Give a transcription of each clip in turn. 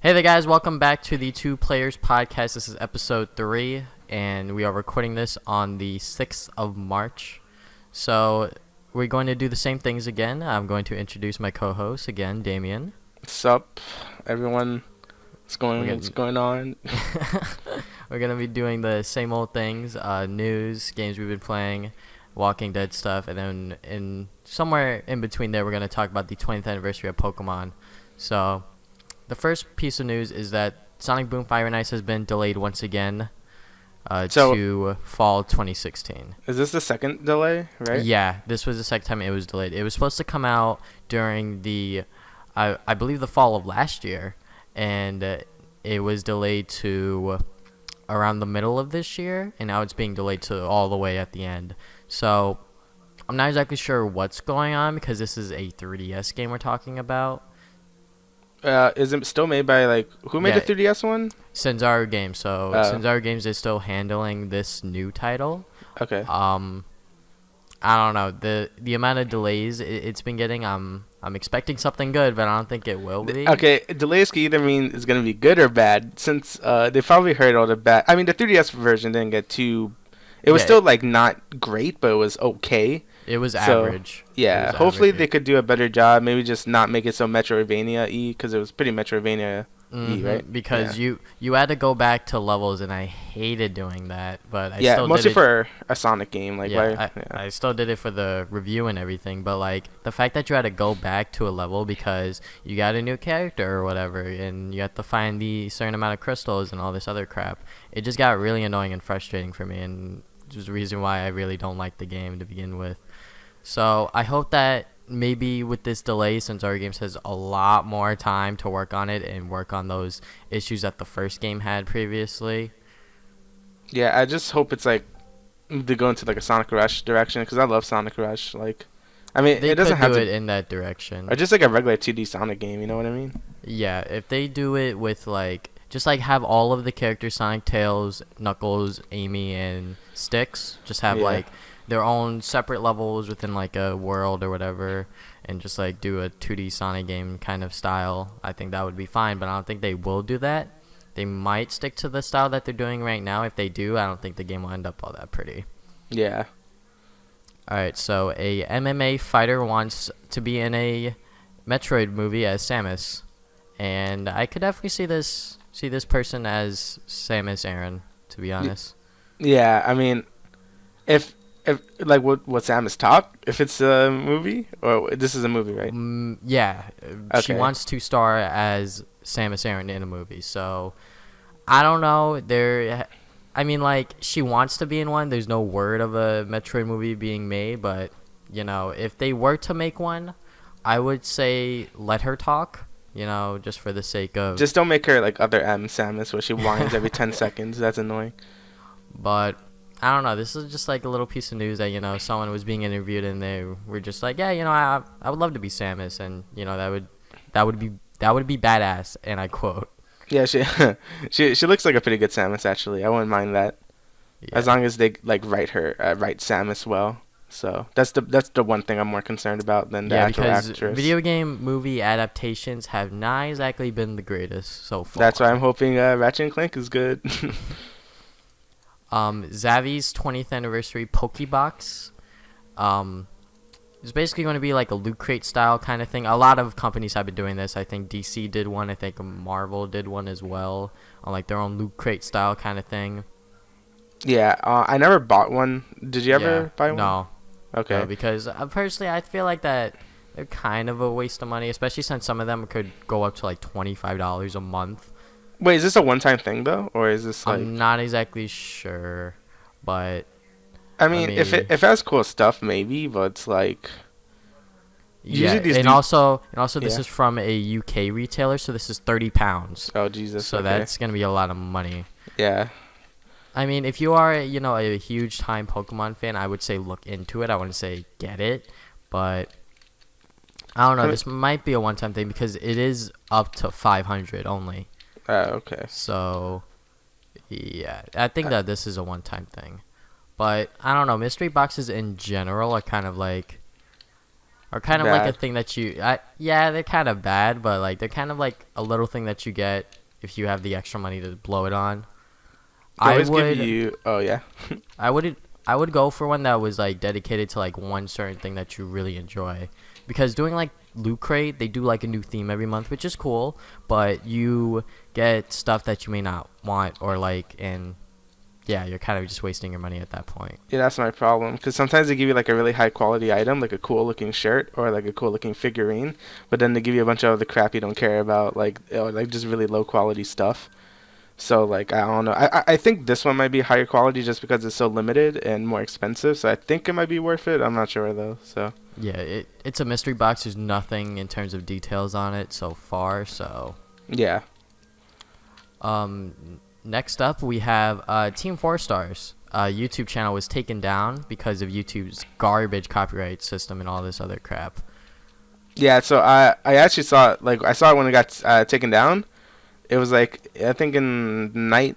Hey there, guys. Welcome back to the Two Players Podcast. This is episode 3, and we are recording this on the 6th of March. So, we're going to do the same things again. I'm going to introduce my co-host again, Damian. What's up, everyone? What's going on? We're going to be doing the same old things, news, games we've been playing, Walking Dead stuff, and then somewhere in between there, we're going to talk about the 20th anniversary of Pokemon. So, the first piece of news is that Sonic Boom Fire and Ice has been delayed once again to fall 2016. Is this the second delay, right? Yeah, this was the second time it was delayed. It was supposed to come out during I believe the fall of last year, and it was delayed to around the middle of this year, and now it's being delayed to all the way at the end. So I'm not exactly sure what's going on because this is a 3DS game we're talking about. Is it still made by who made the 3DS one? Senzaro Games. So Senzaro Games is still handling this new title. Okay. I don't know the amount of delays it's been getting. I'm expecting something good, but I don't think it will be. Okay, delays can either mean it's gonna be good or bad. Since they probably heard all the bad. I mean, the 3DS version didn't get too. It was still not great, but it was okay. It was average. Yeah, hopefully they could do a better job. Maybe just not make it so Metroidvania-y, because it was pretty Metroidvania-y, right? Because you had to go back to levels, and I hated doing that. But I still mostly did it for a Sonic game. I still did it for the review and everything. But the fact that you had to go back to a level because you got a new character or whatever, and you have to find the certain amount of crystals and all this other crap, it just got really annoying and frustrating for me, and it was the reason why I really don't like the game to begin with. So I hope that maybe with this delay, since our games has a lot more time to work on it and work on those issues that the first game had previously. Yeah, I just hope it's they go into a Sonic Rush direction, because I love Sonic Rush. I mean, They it doesn't could have do to, it in that direction. or just a regular 2D Sonic game. You know what I mean? Yeah, if they do it with just have all of the characters, Sonic, Tails, Knuckles, Amy, and Styx, just have their own separate levels within a world or whatever, and just do a 2D Sonic game kind of style. I think that would be fine, but I don't think they will do that. They might stick to the style that they're doing right now. If they do, I don't think the game will end up all that pretty. Yeah. Alright, so a MMA fighter wants to be in a Metroid movie as Samus, and I could definitely see this person as Samus Aran, to be honest. Yeah, I mean, if what Samus talk? If it's a movie, or this is a movie, right? Yeah, Okay. She wants to star as Samus Aran in a movie. So I don't know. She wants to be in one. There's no word of a Metroid movie being made, but if they were to make one, I would say let her talk. Just for the sake of. Just don't make her like other Samus, where she whines every 10 seconds. That's annoying. But I don't know. This is just a little piece of news that someone was being interviewed and they were just I would love to be Samus, and that would be badass, and I quote. Yeah, she looks like a pretty good Samus, actually. I wouldn't mind that, as long as they write Samus well. So that's the one thing I'm more concerned about than the actual because actress. Video game movie adaptations have not exactly been the greatest so far. That's why I'm hoping Ratchet and Clank is good. Zavi's 20th anniversary Pokebox. It's basically going to be like a Loot Crate style kind of thing. A lot of companies have been doing this. I think DC did one. I think Marvel did one as well, on their own Loot Crate style kind of thing. Yeah, I never bought one. Did you ever buy one? No. Okay. No, because personally, I feel like that they're kind of a waste of money, especially since some of them could go up to $25 a month. Wait, is this a one-time thing though, or is this I'm not exactly sure, but I mean, if it has cool stuff, maybe, but it's usually and also this is from a UK retailer, so this is £30. Oh Jesus! So that's gonna be a lot of money. Yeah. I mean, if you are a huge time Pokemon fan, I would say look into it. I wouldn't say get it, but I don't know. This might be a one-time thing because it is up to 500 only. Oh, okay. So, yeah, I think that this is a one-time thing. But, I don't know, mystery boxes in general are kind of are kind of like a Bad. thing that yeah, they're kind of bad, but like they're kind of like a little thing that you get if you have the extra money to blow it on. They I always give would you. Oh yeah. I would I would go for one that was like dedicated to like one certain thing that you really enjoy, because doing like Loot Crate, they do like a new theme every month, which is cool, but you get stuff that you may not want or like, and yeah, you're kind of just wasting your money at that point. Yeah, that's my problem. Because sometimes they give you like a really high quality item, like a cool looking shirt or like a cool looking figurine, but then they give you a bunch of other crap you don't care about, like or like just really low quality stuff. So like I don't know. I think this one might be higher quality just because it's so limited and more expensive. So I think it might be worth it. I'm not sure though. So Yeah, it's a mystery box. There's nothing in terms of details on it so far. So, yeah. next up we have Team 4 Stars. YouTube channel was taken down because of YouTube's garbage copyright system and all this other crap. Yeah, so I actually saw it, like I saw it when it got taken down. It was like I think in night.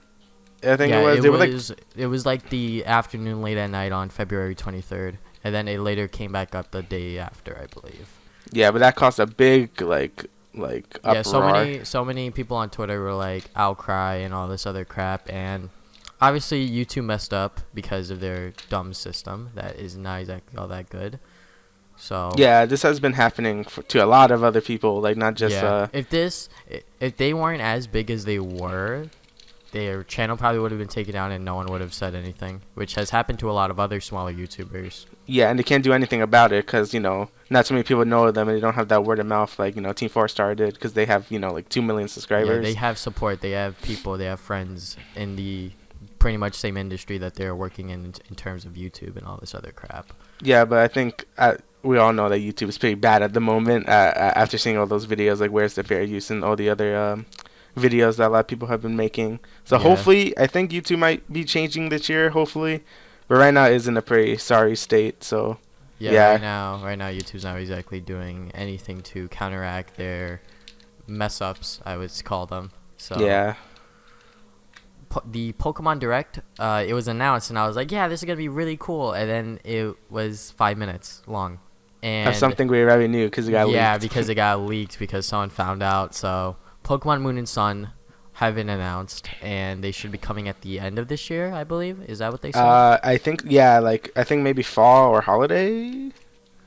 I think Yeah, it was. it They were like was it was like the afternoon, late at night on February 23rd, and then it later came back up the day after, I believe. yeah, but that caused a big uproar. Yeah, so many people on Twitter were like outcry and all this other crap, and obviously YouTube messed up because of their dumb system that is not exactly all that good. So Yeah, this has been happening to a lot of other people, like not just yeah, if they weren't as big as they were, their channel probably would have been taken down and no one would have said anything, which has happened to a lot of other smaller YouTubers. yeah, and they can't do anything about it because not so many people know them and they don't have that word of mouth like Team 4 Star did because they have like 2 million Yeah, subscribers. they have support, they have people, they have friends in the pretty much same industry that they're working in terms of YouTube and all this other crap. Yeah, but I think we all know that YouTube is pretty bad at the moment. After seeing all those videos, like Where's the Fair Use and all the other videos that a lot of people have been making. So Yeah. hopefully, I think YouTube might be changing this year. Hopefully, but right now it is in a pretty sorry state. So Yeah, yeah. right now YouTube's not exactly doing anything to counteract their mess ups, I would call them. So Yeah. The Pokemon Direct, it was announced, and I was like, yeah, this is gonna be really cool, and then it was 5 minutes long, and That's something we already knew because it got yeah, leaked. because it got leaked because someone found out. So Pokemon Moon and Sun have been announced, and they should be coming at the end of this year, I believe. Is that what they said? I think I think maybe fall or holiday.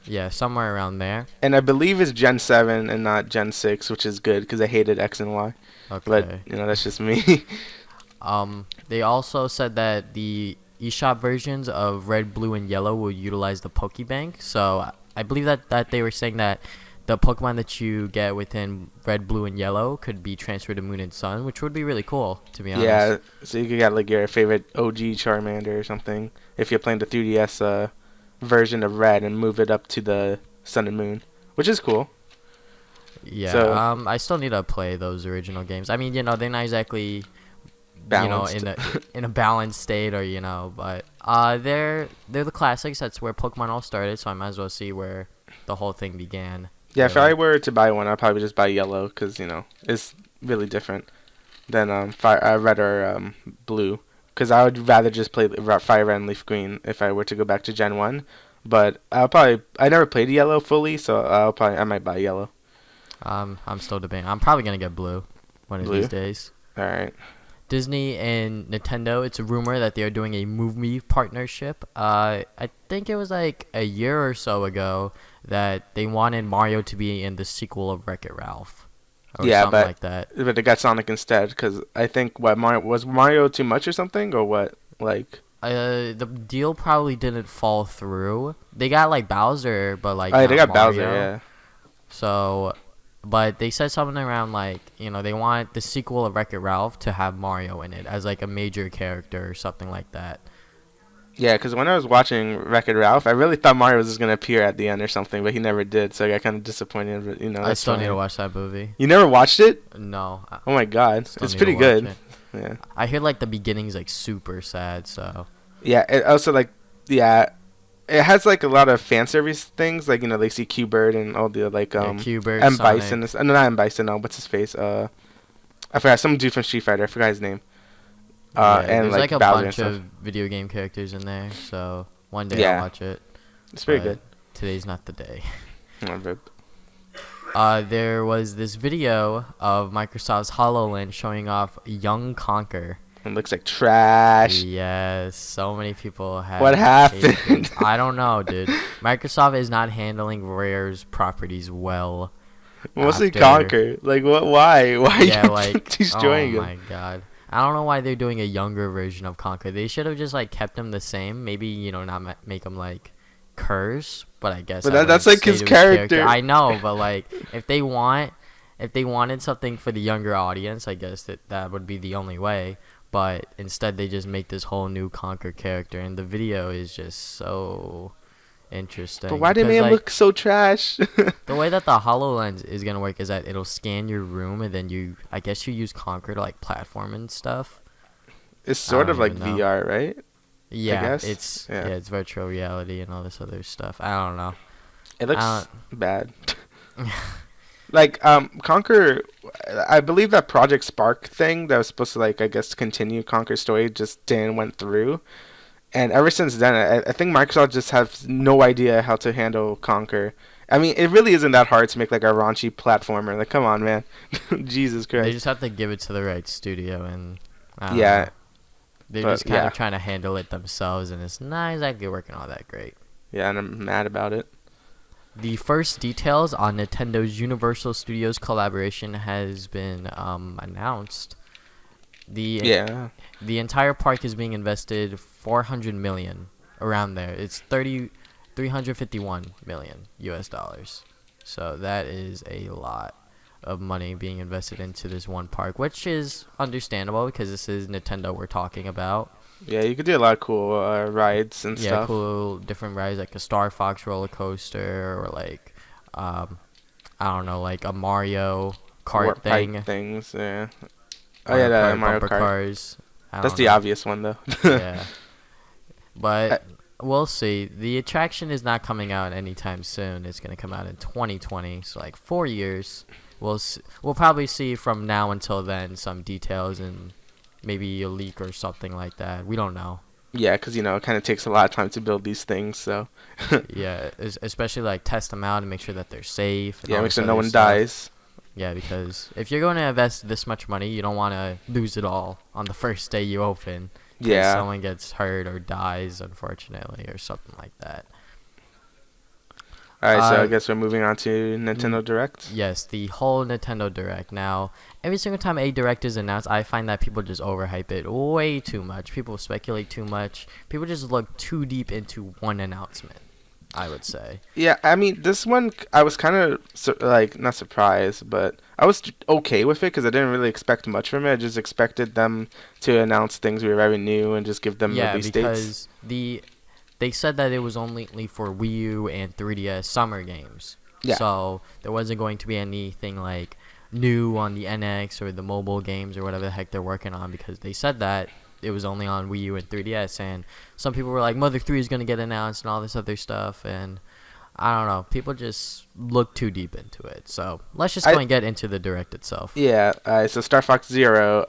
Yeah, somewhere around there. And I believe it's Gen 7 and not Gen 6, which is good because I hated X and Y. Okay. But that's just me. They also said that the eShop versions of Red, Blue, and Yellow will utilize the Pokebank. So I believe that they were saying that the Pokemon that you get within Red, Blue, and Yellow could be transferred to Moon and Sun, which would be really cool, to be honest. Yeah, so you could get like your favorite OG Charmander or something if you're playing the 3DS version of Red and move it up to the Sun and Moon, which is cool. Yeah. So- I still need to play those original games. I mean, they're not exactly Balanced. in a balanced state, or but they're the classics. That's where Pokemon all started, so I might as well see where the whole thing began. Yeah, if really. I were to buy one, I'd probably just buy Yellow because it's really different than Red or Blue. Because I would rather just play Fire Red and Leaf Green if I were to go back to Gen 1. But I never played Yellow fully, so I might buy Yellow. I'm still debating. I'm probably gonna get Blue one of Blue? these days. All right. Disney and Nintendo, it's a rumor that they are doing a movie partnership. I think it was like a year or so ago that they wanted Mario to be in the sequel of Wreck-It Ralph. Or Yeah, something but like that. But they got Sonic instead because I think was Mario too much or something or what? Like The deal probably didn't fall through. They got like Bowser, but like they not got Mario. Bowser, yeah. So, but they said something around like they want the sequel of Wreck-It Ralph to have Mario in it as like a major character or something like that. Yeah, because when I was watching Wreck-It Ralph, I really thought Mario was just gonna appear at the end or something, but he never did. So I got kind of disappointed. But I that's still need fine. to watch that movie. You never watched it? No, Oh my God, still it's need to pretty watch good. it. Yeah. I hear like the beginning's like super sad. So Yeah. It also it has like a lot of fan service things. Like they see Q-Bird and all the Q-Bird, M Sonic. Bison. No, not M Bison. No, what's his face? I forgot some dude from Street Fighter. I forgot his name. Yeah, And there's like a Bowser and bunch stuff. of video game characters in there. So one day Yeah. I'll watch it. It's pretty but good. Today's not the day. Oh, rip. There was this video of Microsoft's HoloLens showing off young Conker. It looks like trash. Yes, so many people What have hated happened? this. I don't know, dude. Microsoft is not handling Rare's properties well Mostly after. Conquer. Like, what? Why? Why are Yeah, you like, oh destroying him? my god. I don't know why they're doing a younger version of Conker. They should have just, like, kept him the same. Maybe, not make him, like, curse, but I guess But that that's wouldn't like stay his to his character. character. I know, but, like, if they wanted something for the younger audience, I guess that would be the only way. But instead, they just make this whole new Conquer character, and the video is just so But interesting. why did Because, man like, look so trash? the way that the HoloLens is gonna work is that it'll scan your room, and then I guess you use Conquer to, like, platform and stuff. It's I sort don't of like even know. VR, right? I Yeah, guess. it's Yeah. it's virtual reality and all this other stuff. I don't know. It I looks bad. Like Conquer, I believe that Project Spark thing that was supposed to, like, I guess continue Conquer's story just didn't went through. And ever since then, I think Microsoft just has no idea how to handle Conquer. I mean, it really isn't that hard to make like a raunchy platformer. Like, come on, man. Jesus They Christ. just have to give it to the right studio, and I don't Yeah, know. They're but just kind yeah. of trying to handle it themselves, and it's not exactly working all that great. Yeah, and I'm mad about it. The first details on Nintendo's Universal Studios collaboration has been announced. The Yeah. the entire park is being invested 400 million around there. It's 351 million US dollars. So that is a lot of money being invested into this one park, which is understandable because this is Nintendo we're talking about. Yeah, you could do a lot of cool rides and Yeah, stuff. cool different rides like a Star Fox roller coaster or like um I don't know, like a Mario Kart Warp pipe thing. things. Yeah. Oh yeah, the Mario Bumper Kart. cars. I That's don't the know. obvious one though. Yeah. I, But we'll see. The attraction is not coming out anytime soon. It's going to come out in 2020, so like 4 years. We'll probably see from now until then some details and maybe a leak or something like that. We don't know. yeah, because it kind of takes a lot of time to build these things. So Yeah, especially like test them out and make sure that they're safe and yeah, all make this sure no other one stuff. dies. Yeah, because if you're going to invest this much money, you don't want to lose it all on the first day you open. 'Cause Yeah. someone gets hurt or dies, unfortunately, or something like that. All right, so I Uh, guess we're moving on to Nintendo Direct. Yes, the whole Nintendo Direct. Now, every single time a Direct is announced, I find that people just overhype it way too much. People speculate too much. People just look too deep into one announcement, I would say. Yeah, I mean, this one I was kind of like not surprised, but I was okay with it because I didn't really expect much from it. I just expected them to announce things we already knew and just give them Yeah, release dates. because they said that it was only for Wii U and 3DS summer games. Yeah. So there wasn't going to be anything like new on the NX or the mobile games or whatever the heck they're working on because they said that it was only on Wii U and 3DS, and some people were like Mother 3 is going to get announced and all this other stuff, and I don't know, people just look too deep into it. So let's just go and get into the Direct itself. Yeah. So Star Fox Zero.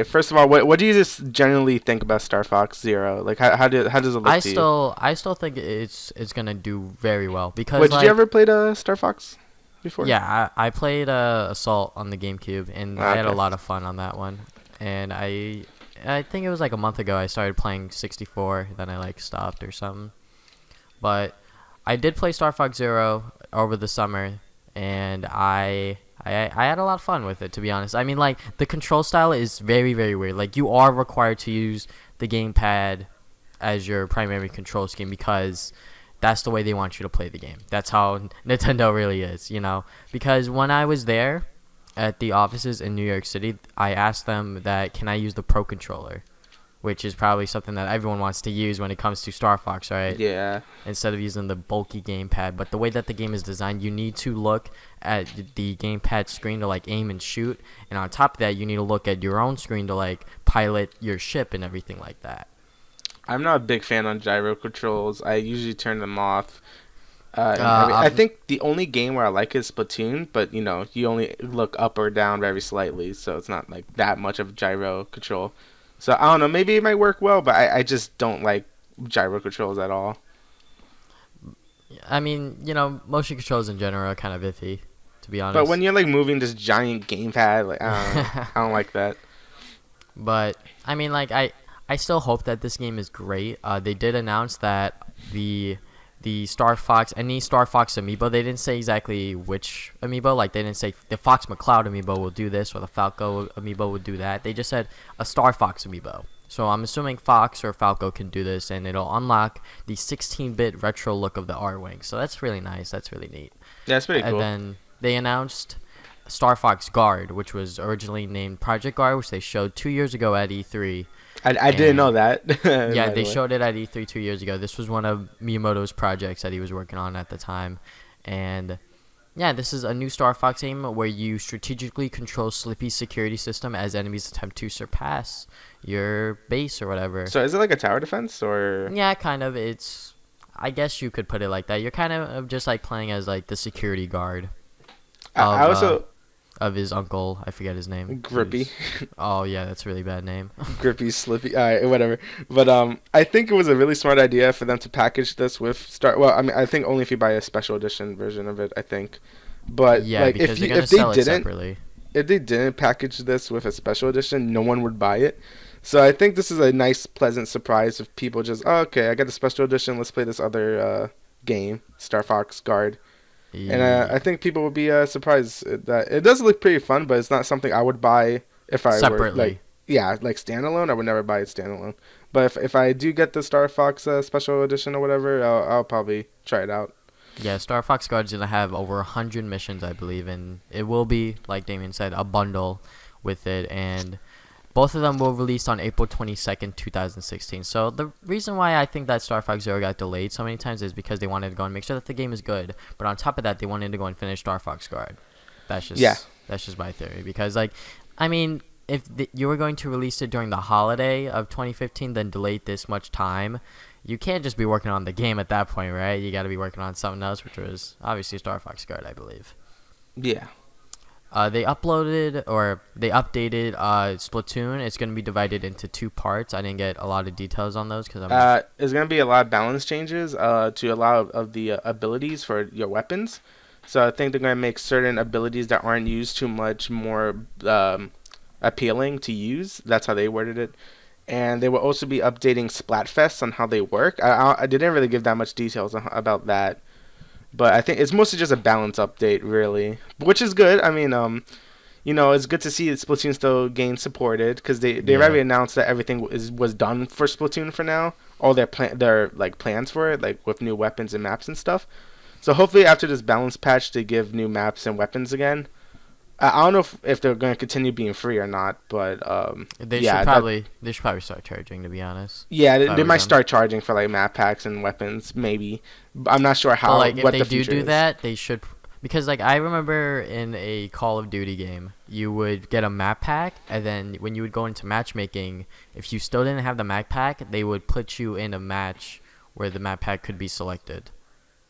First of all, what do you just generally think about Star Fox Zero? Like, how does it look to you? I still think it's gonna do very well because Wait, did like you ever play the Star Fox before? yeah, I played Assault on the GameCube, and I had a Okay. lot of fun on that one. And I think it was like a month ago I started playing 64, then I like stopped or something. But I did play Star Fox Zero over the summer, and I had a lot of fun with it, to be honest. I mean, like, the control style is very, very weird. Like, you are required to use the gamepad as your primary control scheme because that's the way they want you to play the game. That's how Nintendo really is, Because when I was there at the offices in New York City, I asked them that, can I use the Pro Controller? Which is probably something that everyone wants to use when it comes to Star Fox, right? Yeah. Instead of using the bulky gamepad. But the way that the game is designed, you need to look at the gamepad screen to like aim and shoot, and on top of that, you need to look at your own screen to like pilot your ship and everything like that. I'm not a big fan on gyro controls. I usually turn them off. I Uh, think the only game where I like is Splatoon, but you only look up or down very slightly, so it's not like that much of gyro control. So I don't know, maybe it might work well, but I just don't like gyro controls at all. I mean, motion controls in general are kind of iffy, to be But when honest. you're like moving this giant gamepad, like I don't know, I don't like that. But I mean, like I still hope that this game is great. They did announce that the Star Fox, any Star Fox amiibo, they didn't say exactly which amiibo. Like they didn't say the Fox McCloud amiibo will do this or the Falco amiibo will do that. They just said a Star Fox amiibo. So I'm assuming Fox or Falco can do this, and it'll unlock the 16-bit retro look of the R-Wing. So that's really nice. That's really neat. Yeah, it's pretty And cool. then they announced Star Fox Guard, which was originally named Project Guard, which they showed 2 years ago at E3. I didn't know And that. yeah, by they the way. showed it at E3 2 years ago. This was one of Miyamoto's projects that he was working on at the time. And yeah, this is a new Star Fox game where you strategically control Slippy's security system as enemies attempt to surpass your base or whatever. So is it like a tower defense or? Yeah, kind of. I guess you could put it like that. You're kind of just like playing as like the security guard I of also of his uncle. I forget his name. Grippy. Oh yeah, that's a really bad name. Grippy, Slippy, whatever. But I think it was a really smart idea for them to package this with Star. Well, I mean, I think only if you buy a special edition version of it. I think, but Yeah, like because they're if gonna they sell it didn't, separately. if they didn't package this with a special edition, no one would buy it. So I think this is a nice, pleasant surprise if people just, oh, okay, I got the special edition. Let's play this other game, Star Fox Guard. And I think people would be surprised that it does look pretty fun, but it's not something I would buy if I were Separately. like, yeah, like standalone. I would never buy it standalone. But if I do get the Star Fox special edition or whatever, I'll probably try it out. Yeah, Star Fox Guard's gonna have over 100 missions, I believe, and it will be, like Damian said, a bundle with it, and both of them will release on April 22nd, 2016. So the reason why I think that Star Fox Zero got delayed so many times is because they wanted to go and make sure that the game is good, but on top of that, they wanted to go and finish Star Fox Guard. That's just Yeah. that's just my theory, because like, I mean, if you were going to release it during the holiday of 2015, then delay it this much time, you can't just be working on the game at that point, right? You got to be working on something else, which was obviously Star Fox Guard, I believe. Yeah. They updated Splatoon. It's going to be divided into two parts. I didn't get a lot of details on those because There's gonna be a lot of balance changes to allow of the abilities for your weapons. So I think they're gonna make certain abilities that aren't used too much more appealing to use. That's how they worded it. And they will also be updating Splatfests on how they work. I didn't really give that much details about that, but I think it's mostly just a balance update, really, which is good. I mean, it's good to see that Splatoon still gain supported because they already announced that everything was done for Splatoon for now. All their like plans for it, like with new weapons and maps and stuff. So hopefully after this balance patch, they give new maps and weapons again. I don't know if they're going to continue being free or not, but they yeah, should probably start charging, to be honest. yeah, If I they were might them. start charging for like map packs and weapons, maybe. But I'm not sure But how like, if what they the do future do is. that, they should, because like I remember in a Call of Duty game, you would get a map pack, and then when you would go into matchmaking, if you still didn't have the map pack, they would put you in a match where the map pack could be selected.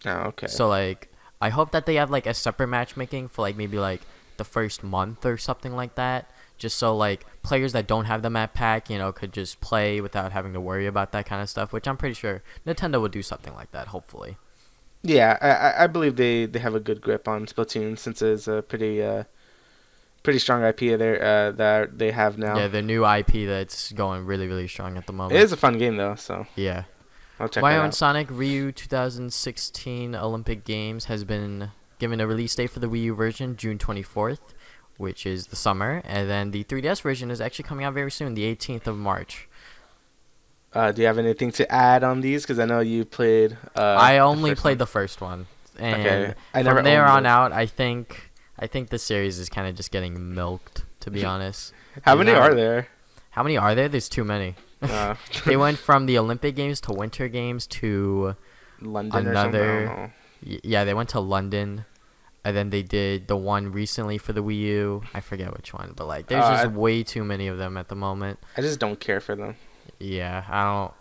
Oh, okay. So like, I hope that they have like a separate matchmaking for like maybe like the first month or something like that, just so like players that don't have the map pack, could just play without having to worry about that kind of stuff, which I'm pretty sure Nintendo would do something like that, hopefully. Yeah, I believe they have a good grip on Splatoon since it's a pretty strong IP there that they have now. Yeah, the new IP that's going really, really strong at the moment. It is a fun game though, so Yeah. I'll check Mario that and out. Sonic Ryu 2016 Olympic Games has been given a release date for the Wii U version, June 24th, which is the summer, and then the 3DS version is actually coming out very soon, the 18th of March. Do you have anything to add on these? Because I know you played. I only first played one. the first one, and Okay. I never from there owned on it. out, I think the series is kind of just getting milked, to be honest. How There's many not- are there? How many are there? There's too many. Uh, They went from the Olympic Games to Winter Games to London or something. I don't know. yeah, they went to London, and then they did the one recently for the Wii U. I forget which one, but like there's just way too many of them at the moment. I just don't care for them. Yeah,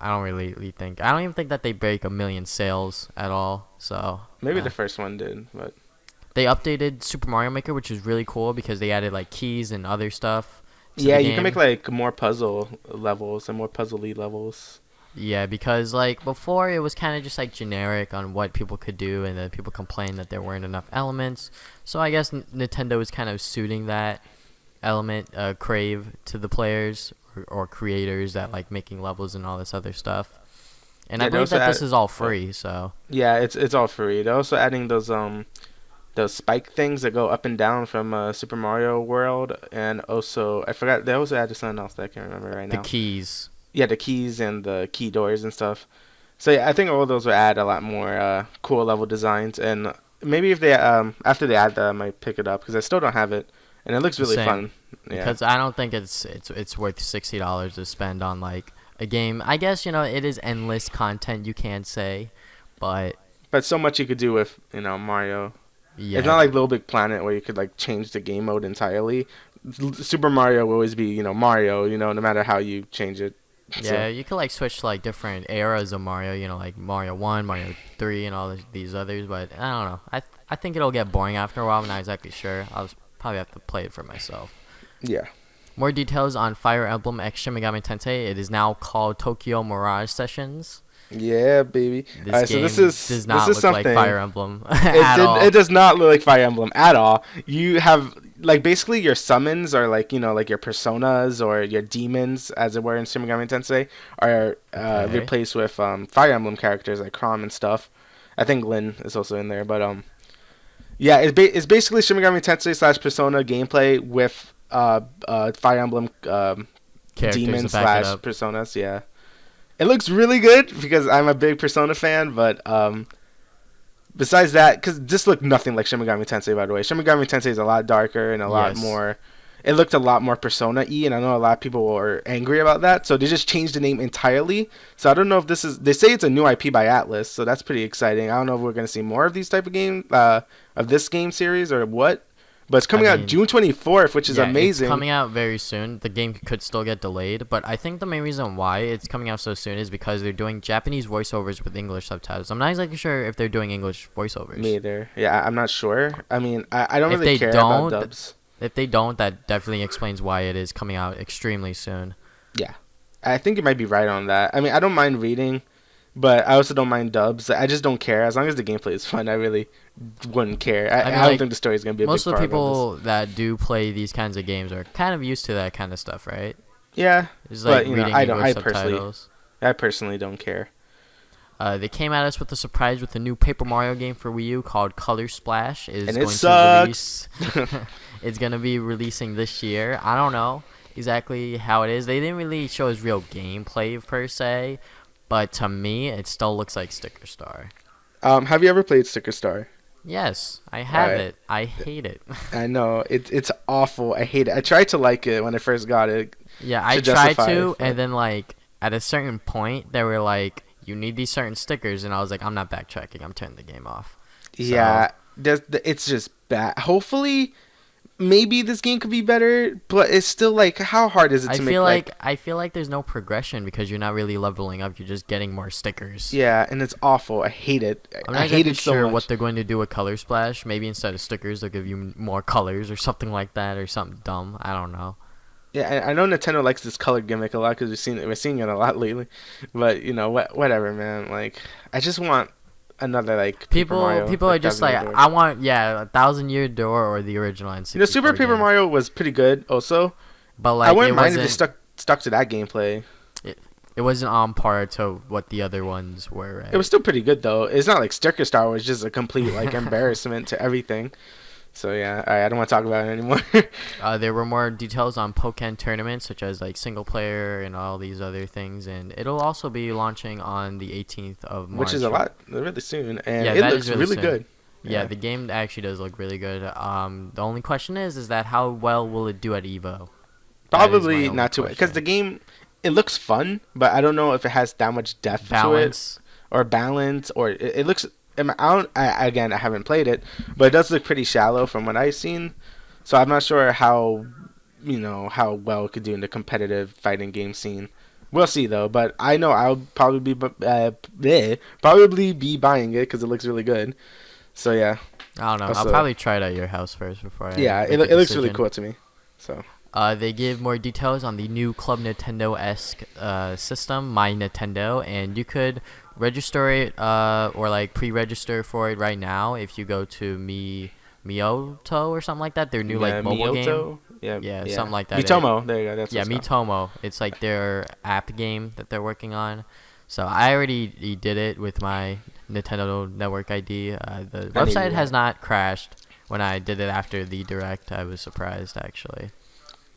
I don't really think. I don't even think that they break 1 million sales at all. So Maybe the first one did, but they updated Super Mario Maker, which is really cool because they added like keys and other stuff. To yeah, the you game. can make like more puzzle levels and more puzzly levels. Yeah, because like before it was kind of just like generic on what people could do, and then people complained that there weren't enough elements. So I guess Nintendo is kind of suiting that element crave to the players or creators that like making levels and all this other stuff. And I Yeah, they believe also that this add. is all Oh, free, so yeah, it's all free. They're also adding those spike things that go up and down from Super Mario World, and also I forgot they also added something else that I can't remember right the now. keys. Yeah, the keys and the key doors and stuff. So yeah, I think all those will add a lot more cool level designs, and maybe if they after they add that, I might pick it up because I still don't have it, and it looks really Same. fun. Yeah, Because I don't think it's worth $60 to spend on like a game. I guess it is endless content you can say, but but so much you could do with Mario. It's yeah, not like Little Big Planet where you could like change the game mode entirely. Super Mario will always be Mario, no matter how you change it. yeah, So you could like switch to, like different eras of Mario. Like Mario 1, Mario 3, and all these others. But I don't know. I think it'll get boring after a while. I'm not exactly sure. I'll probably have to play it for myself. yeah, More details on Fire Emblem X Shin Megami Tensei. It is now called Tokyo Mirage Sessions. yeah, baby. All This right, so this game is does this not is look like something. Fire Emblem It at did. It all. does not look like Fire Emblem at all. You have like basically your summons are like like your personas or your demons, as it were in Shin Megami Tensei, are Okay. replaced with Fire Emblem characters like Chrom and stuff. I think Lyn is also in there, but yeah, it's basically Shin Megami Tensei slash Persona gameplay with Fire Emblem Characters to demons back it slash up. personas. Yeah, it looks really good because I'm a big Persona fan, but besides that, because this looked nothing like Shin Megami Tensei, by the way. Shin Megami Tensei is a lot darker and a lot Yes. more. It looked a lot more Persona-y, and I know a lot of people were angry about that. So they just changed the name entirely. So I don't know if this is. They say it's a new IP by Atlas, so that's pretty exciting. I don't know if we're gonna see more of these type of game, of this game series or what. But it's I coming out mean, June 24th, which is yeah, it's amazing. coming out very soon. The game could still get delayed, but I think the main reason why it's coming out so soon is because they're doing Japanese voiceovers with English subtitles. I'm not exactly sure if they're doing English voiceovers. Me either. Yeah, I'm not sure. I mean, I don't If really they care about don't, dubs. if they don't, that definitely explains why it is coming out extremely soon. Yeah, I think you might be right on that. I mean, I don't mind reading, but I also don't mind dubs. I just don't care as long as the gameplay is fun. I really wouldn't care. I mean, I don't like think the story is gonna be a big most of the part of this. people that do play these kinds of games are kind of used to that kind of stuff, right? Yeah, It's like but reading I don't. English subtitles. I personally don't care. They came at us with a surprise with a new Paper Mario game for Wii U called Color Splash. And it sucks. It's going to be releasing this year. I don't know exactly how it is. They didn't really show us real gameplay per se, but to me, it still looks like Sticker Star. Have you ever played Sticker Star? Yes, I have Alright. it. I hate it. I know it's awful. I hate it. I tried to like it when I first got it Yeah, I to tried justify to, it. and then like at a certain point, they were like, "You need these certain stickers," and I was like, "I'm not backtracking. I'm turning the game off." So Yeah, it's just bad. Hopefully, maybe this game could be better, but it's still like, how hard is it to make like? I feel like there's no progression because you're not really leveling up. You're just getting more stickers. Yeah, and it's awful. I hate it. I'm I not hate exactly it so sure much. what they're going to do with Color Splash. Maybe instead of stickers, they'll give you more colors or something like that, or something dumb. I don't know. Yeah, I know Nintendo likes this color gimmick a lot because we're seeing it a lot lately. But whatever, man. Like, I just want another like Paper Mario, People are like just Thousand like, Year Door. I want, yeah, a Thousand Year Door or the original Super N64 Paper game. Mario was pretty good. Also, But I like, wouldn't mind if they stuck to that gameplay. it, it wasn't on par to what the other ones were. It was Right? still pretty good though. It's not like Sticker Star was just a complete like embarrassment to everything. So yeah, I don't want to talk about it anymore. There were more details on Pokken tournaments, such as like single player and all these other things, and it'll also be launching on the 18th of March. Which is a lot really soon, and Yeah, it that looks is really really soon. good. Yeah, the game actually does look really good. The only question is that how well will it do at Evo? That is my Probably only not too because question. the game it looks fun, but I don't know if it has that much depth to it Balance. or balance or it looks. Again, I haven't played it, but it does look pretty shallow from what I've seen. So I'm not sure how how well it could do in the competitive fighting game scene. We'll see though, but I know I'll probably be buying it because it looks really good. So yeah, I don't know. I'll also probably try it at your house first before I yeah, make a it looks really decision. cool to me. So They give more details on the new Club Nintendo-esque system, My Nintendo, and you could register it or like pre-register for it right now if you go to Miyoto or something like that. Their new Yeah, like mobile game. Miyoto. Yeah, Yeah. something like that. Mitomo. There you go. That's Yeah, what it's Mitomo. It's like their app game that they're working on. So I already did it with my Nintendo Network ID. The I need to website do has that. not crashed. When I did it after the direct, I was surprised actually.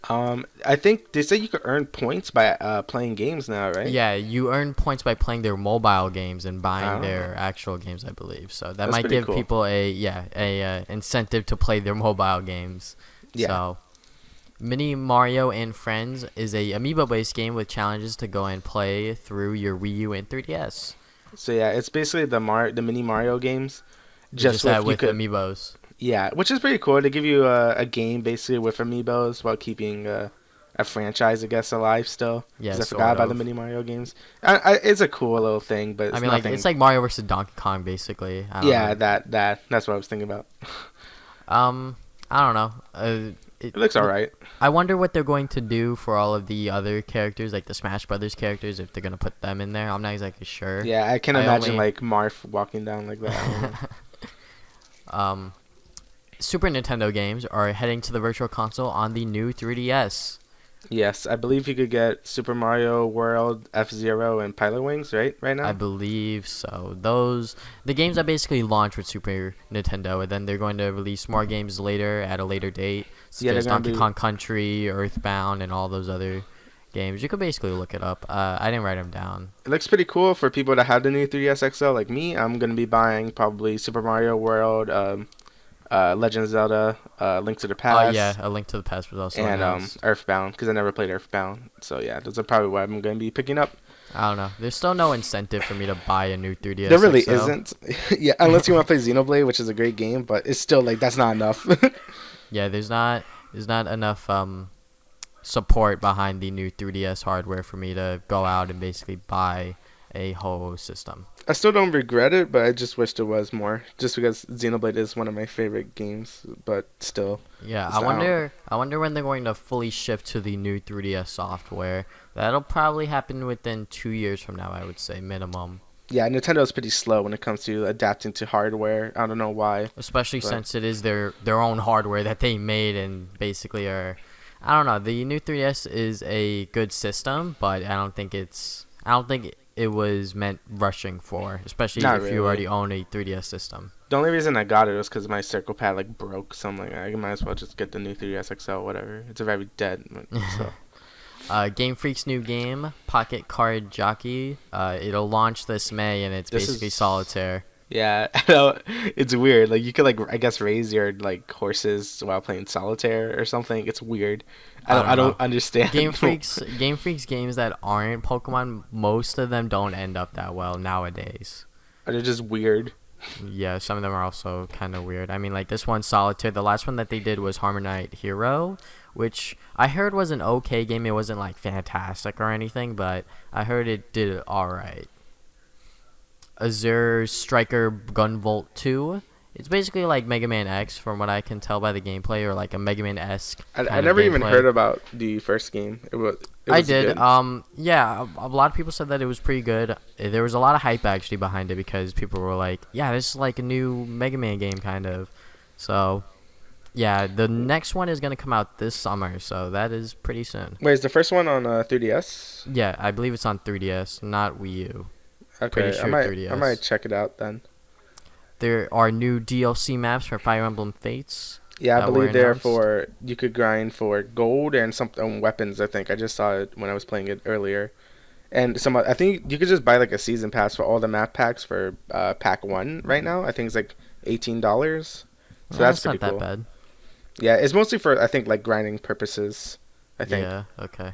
I think they say you could earn points by playing games now, right? Yeah, you earn points by playing their mobile games and buying Oh, their actual games, I believe. So that that's might pretty give cool. people a incentive to play their mobile games. Yeah. So Mini Mario and Friends is a amiibo-based game with challenges to go and play through your Wii U and 3DS. So yeah, it's basically the mini Mario games, It's just just that with you with could amiibos. yeah, which is pretty cool. They give you a game basically with amiibos while keeping a franchise, I guess, alive still. Yeah, Because I forgot sort about the of. mini Mario games. It's a cool little thing, but I it's mean, like nothing. it's like Mario versus Donkey Kong, basically. I don't Yeah, know. that's what I was thinking about. I don't know. It looks alright. I wonder what they're going to do for all of the other characters, like the Smash Brothers characters, if they're gonna put them in there. I'm not exactly sure. Yeah, I can I imagine only like Marth walking down like that. I don't know. um, Super Nintendo games are heading to the Virtual Console on the new 3DS. Yes, I believe you could get Super Mario World, F-Zero, and Pilot Wings right I now. believe so. The games that basically launch with Super Nintendo, and then they're going to release more games later at a later date, such Yeah, they're as gonna Donkey be. Kong Country, Earthbound, and all those other games. You could basically look it up. I didn't write them down. It looks pretty cool for people that have the new 3DS XL like me. I'm gonna be buying probably Super Mario World, Legend of Zelda, Link to the Oh yeah, Past, A Link to the Past was also and announced. Earthbound because I never played Earthbound. So yeah, those are probably what I'm gonna be picking up. I don't know. There's still no incentive for me to buy a new There 3DS really XL. isn't. Yeah, unless you want to play Xenoblade, which is a great game, but it's still like that's not enough. Yeah, there's not enough support behind the new 3DS hardware for me to go out and basically buy a whole system. I still don't regret it, but I just wish there was more. Just because Xenoblade is one of my favorite games, but still, Yeah, it's I not. wonder when they're going to fully shift to the new 3DS software. That'll probably happen within 2 years from now, I would say minimum. Yeah, Nintendo's pretty slow when it comes to adapting to hardware. I don't know why, Especially but since it is their own hardware that they made and basically are I don't know. The new 3DS is a good system, but I don't think it was meant rushing for, especially not if you really. already own a 3DS system. The only reason I got it was because my circle pad like broke, so I'm like, I might as well just get the new 3DS XL, whatever. It's already dead, so Game Freak's new game, Pocket Card Jockey. It'll launch this May, and it's this basically is solitaire. yeah. I know, it's weird. Like you could like I guess raise your like horses while playing solitaire or something. It's weird. I don't I know. don't understand. Game Freak's games that aren't Pokemon, most of them don't end up that well nowadays. They're just weird. Yeah, some of them are also kind of weird. I mean, like this one, Solitaire. The last one that they did was Harmonite Hero, which I heard was an okay game. It wasn't like fantastic or anything, but I heard it did all right. Azure Striker Gunvolt 2. It's basically like Mega Man X, from what I can tell by the gameplay, or like a Mega Man esque I kind of never even gameplay. heard about the first game. It I was did. good. Yeah, a lot of people said that it was pretty good. There was a lot of hype actually behind it because people were like, "Yeah, this is like a new Mega Man game, kind of." So, yeah, the next one is gonna come out this summer, so that is pretty soon. Wait, is the first one on 3DS? Yeah, I believe it's on 3DS, not Wii U. Pretty Okay, sure I 3DS. might check it out then. There are new DLC maps for Fire Emblem Fates. Yeah, I that were believe they're announced. for you could grind for gold and some weapons. I think I just saw it when I was playing it earlier, and I think you could just buy like a season pass for all the map packs for pack one right now. I think it's like $18, so that's That's pretty not cool. that bad. Yeah, it's mostly for I think like grinding purposes. I think. Yeah. Okay.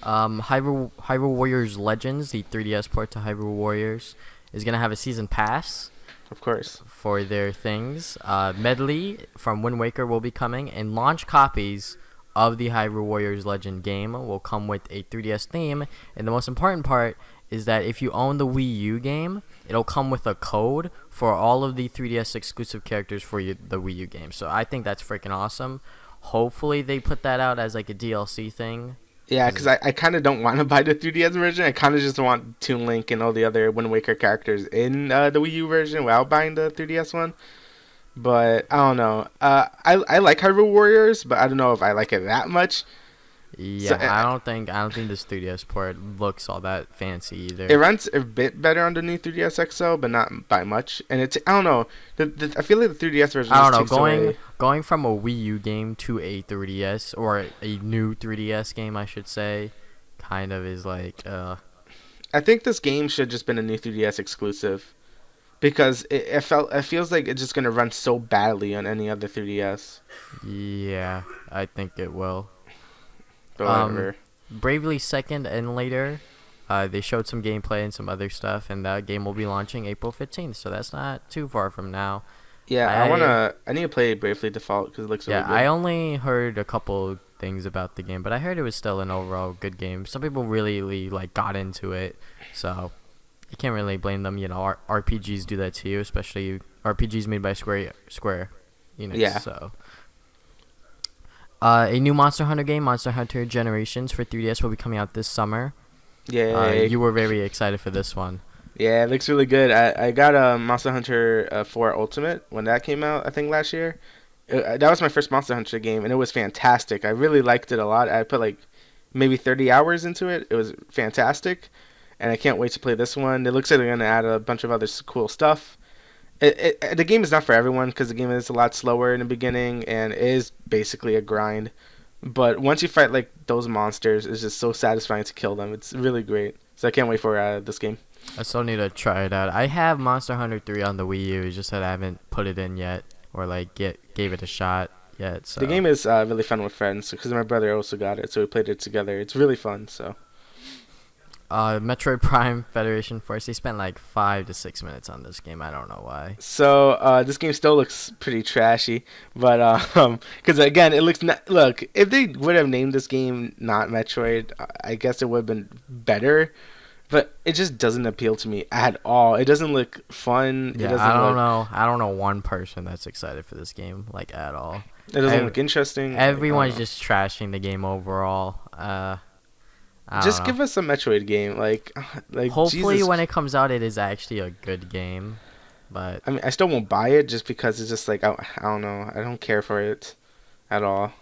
Hyrule Warriors Legends, the 3DS port to Hyrule Warriors, is gonna have a season pass Of course. for their things. Medley from Wind Waker will be coming, and launch copies of the Hyrule Warriors Legend game will come with a 3DS theme. And the most important part is that if you own the Wii U game, it'll come with a code for all of the 3DS exclusive characters for the Wii U game. So I think that's freaking awesome. Hopefully they put that out as like a DLC thing. Yeah, because I kind of don't want to buy the 3DS version. I kind of just want Toon Link and all the other Wind Waker characters in the Wii U version without buying the 3DS one. But I don't know. I like Hyrule Warriors, but I don't know if I like it that much. So Yeah, I don't think this 3DS port looks all that fancy it either. runs a bit better on the new 3DS XL, but not by much. And it's I don't know. I feel like the 3DS version I just don't know. takes Going away. going from a Wii U game to a 3DS or a new 3DS game, I should say, kind of is like I think this game should just been a new 3DS exclusive because it feels like it's just gonna run so badly on any other 3DS. yeah, I think it will. But Um, whatever. Bravely Second and later, they showed some gameplay and some other stuff, and that game will be launching April 15th. So that's not too far from now. Yeah, I I need to play Bravely Default because it looks really Yeah, I good. only heard a couple things about the game, but I heard it was still an overall good game. Some people really like got into it, so you can't really blame them. You know, RPGs do that to you, especially RPGs made by Square Enix. Yeah. So, a new Monster Hunter game, Monster Hunter Generations for 3DS, will be coming out this summer. Yay. You were very excited for this one. Yeah, it looks really good. I got Monster Hunter 4 Ultimate when that came out, I think last year. That was my first Monster Hunter game, and it was fantastic. I really liked it a lot. I put like maybe 30 hours into it. It was fantastic, and I can't wait to play this one. It looks like they're going to add a bunch of other cool stuff. The game is not for everyone because the game is a lot slower in the beginning and is basically a grind. But once you fight like those monsters, it's just so satisfying to kill them. It's really great. So I can't wait for this game. I still need to try it out. I have Monster Hunter 3 on the Wii U. It's just that I haven't put it in yet or like gave it a shot yet. So The game is really fun with friends because my brother also got it, so we played it together. It's really fun. So Metroid Prime Federation Force. They spent like 5 to 6 minutes on this game. I don't know why. this game still looks pretty trashy, but because again, it looks not, look if they would have named this game not Metroid, I guess it would have been better. But it just doesn't appeal to me at all. It doesn't look fun. Yeah, I don't know. I don't know one person that's excited for this game like at all. It doesn't look interesting. Everyone's just trashing the game overall. I just don't know. give us a Metroid game, like Hopefully, Jesus. when it comes out, it is actually a good game. But I mean, I still won't buy it just because it's just like I don't know. I don't care for it at all.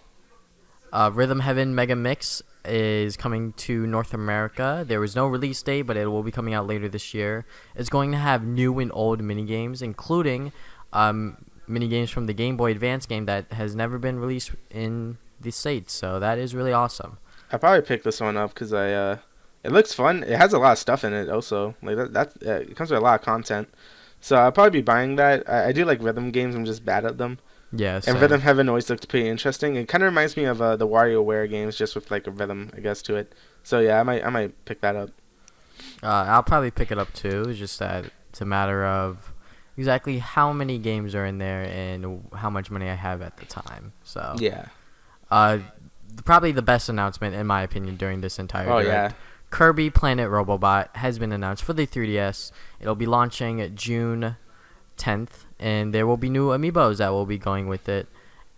Rhythm Heaven Mega Mix is coming to North America. There was no release date, but it will be coming out later this year. It's going to have new and old minigames, including minigames from the Game Boy Advance game that has never been released in the States. So that is really awesome. I probably picked this one up because it looks fun. It has a lot of stuff in it also. Like it comes with a lot of content. So I'll probably be buying that. I do like rhythm games. I'm just bad at them. Yeah, And same. Rhythm Heaven always looked pretty interesting. It kind of reminds me of the WarioWare games, just with like a rhythm, I guess, to it. So yeah, I might pick that up. I'll probably pick it up too. It's just that it's a matter of exactly how many games are in there and how much money I have at the time. So Yeah. Probably the best announcement in my opinion during this entire Oh direct. yeah. Kirby Planet Robobot has been announced for the 3DS. It'll be launching June 10th, and there will be new amiibos that will be going with it.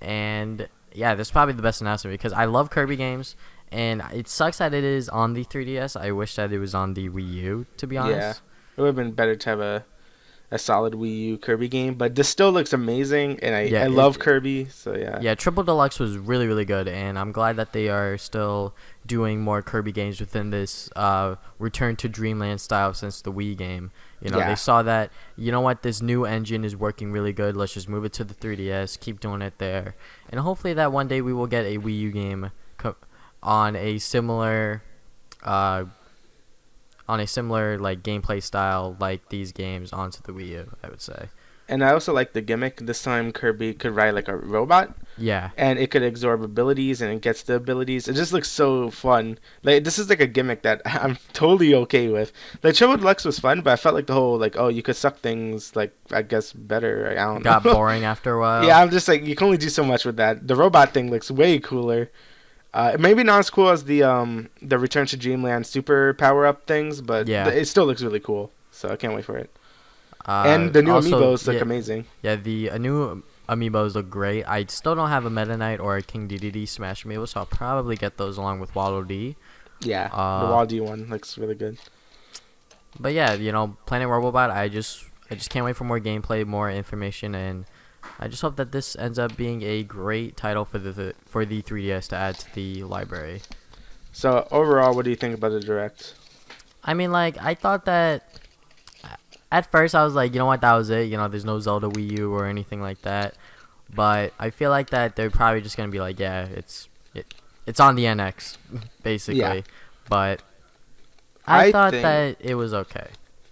And yeah, this is probably the best announcement because I love Kirby games, and it sucks that it is on the 3DS. I wish that it was on the Wii U, to be honest. Yeah. It would have been better to have a solid Wii U Kirby game, but this still looks amazing, and I love Kirby, so yeah. Yeah, Triple Deluxe was really good, and I'm glad that they are still doing more Kirby games within this Return to Dreamland style since the Wii game. You know, Yeah. they saw that, you know what, this new engine is working really good. Let's just move it to the 3DS, keep doing it there. And hopefully that one day we will get a Wii U game on a similar like gameplay style like these games onto the Wii U, I would say. And I also like the gimmick. This time Kirby could ride like a robot, Yeah. and it could absorb abilities, and it gets the abilities. It just looks so fun. Like this is like a gimmick that I'm totally okay with. Like Triple Deluxe was fun, but I felt like the whole like, oh, you could suck things like, I guess, better. I don't Got know. boring after a while. Yeah, I'm just like, you can only do so much with that. The robot thing looks way cooler. Maybe not as cool as the Return to Dreamland super power up things, but Yeah. it still looks really cool. So I can't wait for it. And the new Also, amiibos look yeah, amazing. Yeah, the new amiibos look great. I still don't have a Meta Knight or a King DDD Smash amiibo, so I'll probably get those along with Waddle Dee. Yeah, the Uh, Wall-D one looks really good. but yeah, Planet Robobot. I just can't wait for more gameplay, more information, and I just hope that this ends up being a great title for the 3DS to add to the library. So overall, what do you think about the Direct? I mean, like, I thought that at first I was like, you know what, that was it. There's no Zelda Wii U or anything like that. But I feel like that they're probably just gonna be like, yeah, it's on the NX, basically. Yeah. But I I thought think- that it was okay.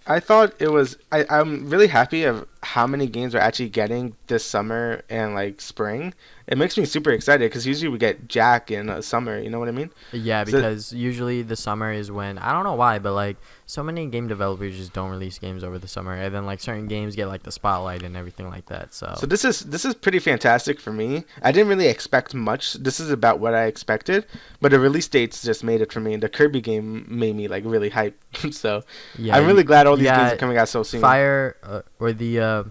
I thought it was. I'm really happy of how many games we're actually getting this summer and like spring. It makes me super excited because usually we get Jack in summer. You know what I mean? Yeah, So- because usually the summer is when, I don't know why, but like so many game developers just don't release games over the summer, and then like certain games get like the spotlight and everything like that. So So this is pretty fantastic for me. I didn't really expect much. This is about what I expected, but the release dates just made it for me. The Kirby game made me like really hyped. So yeah, I'm really glad all these yeah, games are coming out so soon. Fire or the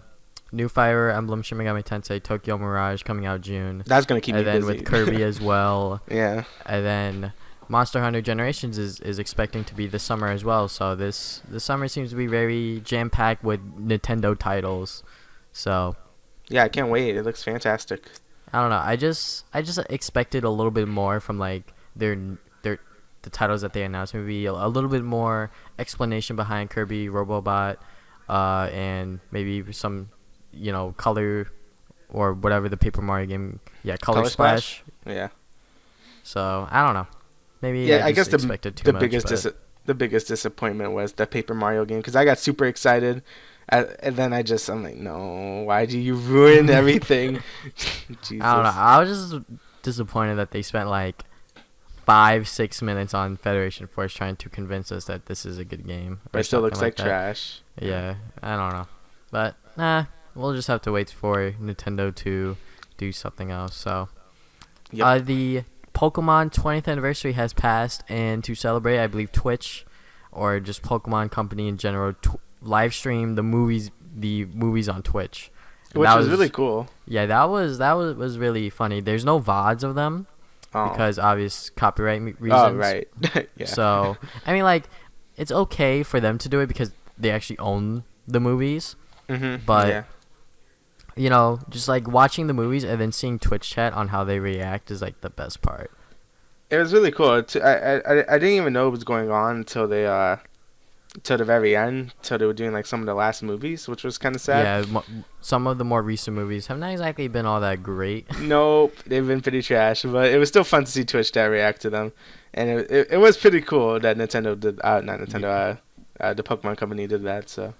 new Fire Emblem Shin Megami Tensei Tokyo Mirage coming out June, That's gonna keep me and then busy. with Kirby as well, Yeah. and then Monster Hunter Generations is expecting to be this summer as well. So this summer seems to be very jam packed with Nintendo titles. So Yeah, I can't wait. It looks fantastic. I don't know. I just expected a little bit more from like the titles that they announced. Maybe a little bit more explanation behind Kirby Robobot, and maybe some, color or whatever the Paper Mario game. Yeah, Color Splash. Yeah. So I don't know. Maybe Yeah, I guess just expected too the much. the biggest disappointment was the Paper Mario game because I got super excited, and then I'm like, no, why do you ruin everything? Jesus. I don't know. I was just disappointed that they spent like 5-6 minutes on Federation Force trying to convince us that this is a good game. But or it still looks something like that. trash. Yeah, I don't know. But we'll just have to wait for Nintendo to do something else. So Yep. the Pokemon 20th anniversary has passed, and to celebrate, I believe Twitch or just Pokemon Company in general live streamed the movies on Twitch. And Which that was really cool. Yeah, that was really funny. There's no VODs of them Oh. because obvious copyright reasons. Oh, right. Yeah. So, I mean, like, it's okay for them to do it because they actually own the movies. Mm-hmm. But, just like watching the movies and then seeing Twitch chat on how they react is like the best part. It was really cool. I didn't even know it was going on until till the very end, till they were doing like some of the last movies, which was kind of sad. Yeah, some of the more recent movies have not exactly been all that great. Nope, they've been pretty trash, but it was still fun to see Twitch that react to them, and it was pretty cool that Nintendo did not Nintendo, the Pokemon Company did that. So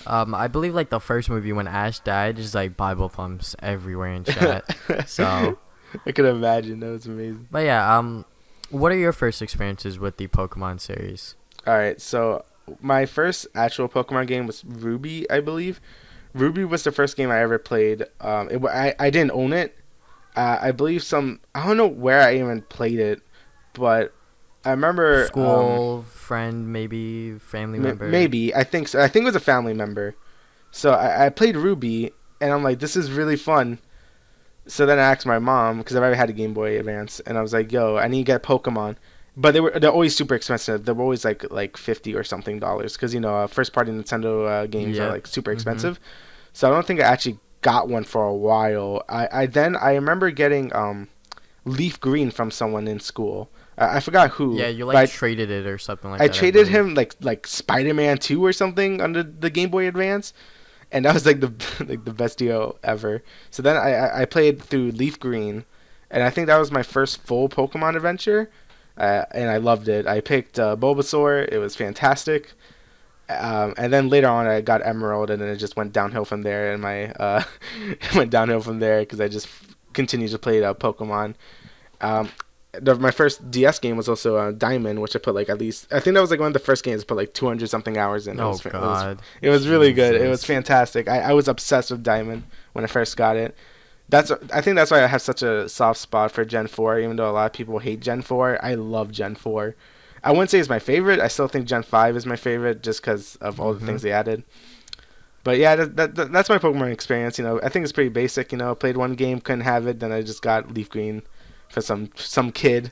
I believe like the first movie when Ash died, just like Bible thumbs everywhere in chat. So, I could imagine that was amazing. but yeah, what are your first experiences with the Pokemon series? All right, so my first actual Pokemon game was Ruby, I believe. Ruby was the first game I ever played. I didn't own it. I believe I don't know where I even played it, but I remember School friend, maybe family member. Maybe I think so. I think it was a family member. So I played Ruby, and I'm like, this is really fun. So then I asked my mom because I've already had a Game Boy Advance, and I was like, yo, I need to get Pokemon. But they're always super expensive. They're always like $50 or something because first party Nintendo games are like super expensive. So I don't think I actually got one for a while. I remember getting Leaf Green from someone in school. I forgot who. Yeah, you like traded it or something like that. I traded him like Spider-Man 2 or something under the Game Boy Advance, and that was like the best deal ever. So then I played through Leaf Green, and I think that was my first full Pokemon adventure. And I loved it. I picked Bulbasaur. It was fantastic. And then later on, I got Emerald, and then it just went downhill from there. And it went downhill from there because I just continued to play Pokemon. My first DS game was also Diamond, which I put like at least, I think that was like one of the first games I put like 200 something hours in. Oh God! It was really good. It was fantastic. I was obsessed with Diamond when I first got it. I think that's why I have such a soft spot for Gen 4, even though a lot of people hate Gen 4. I love Gen 4. I wouldn't say it's my favorite. I still think Gen 5 is my favorite just because of all the things they added. But yeah, that's my Pokemon experience. I think it's pretty basic. Played one game, couldn't have it, then I just got Leaf Green for some kid,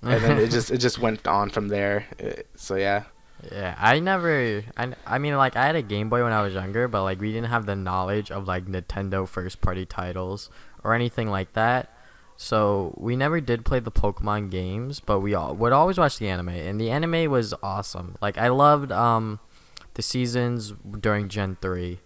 and then it just went on from there. So yeah. Yeah, I never. I mean, like, I had a Game Boy when I was younger, but like we didn't have the knowledge of like Nintendo first party titles or anything like that. So we never did play the Pokemon games, but we would always watch the anime, and the anime was awesome. Like, I loved the seasons during Gen 3,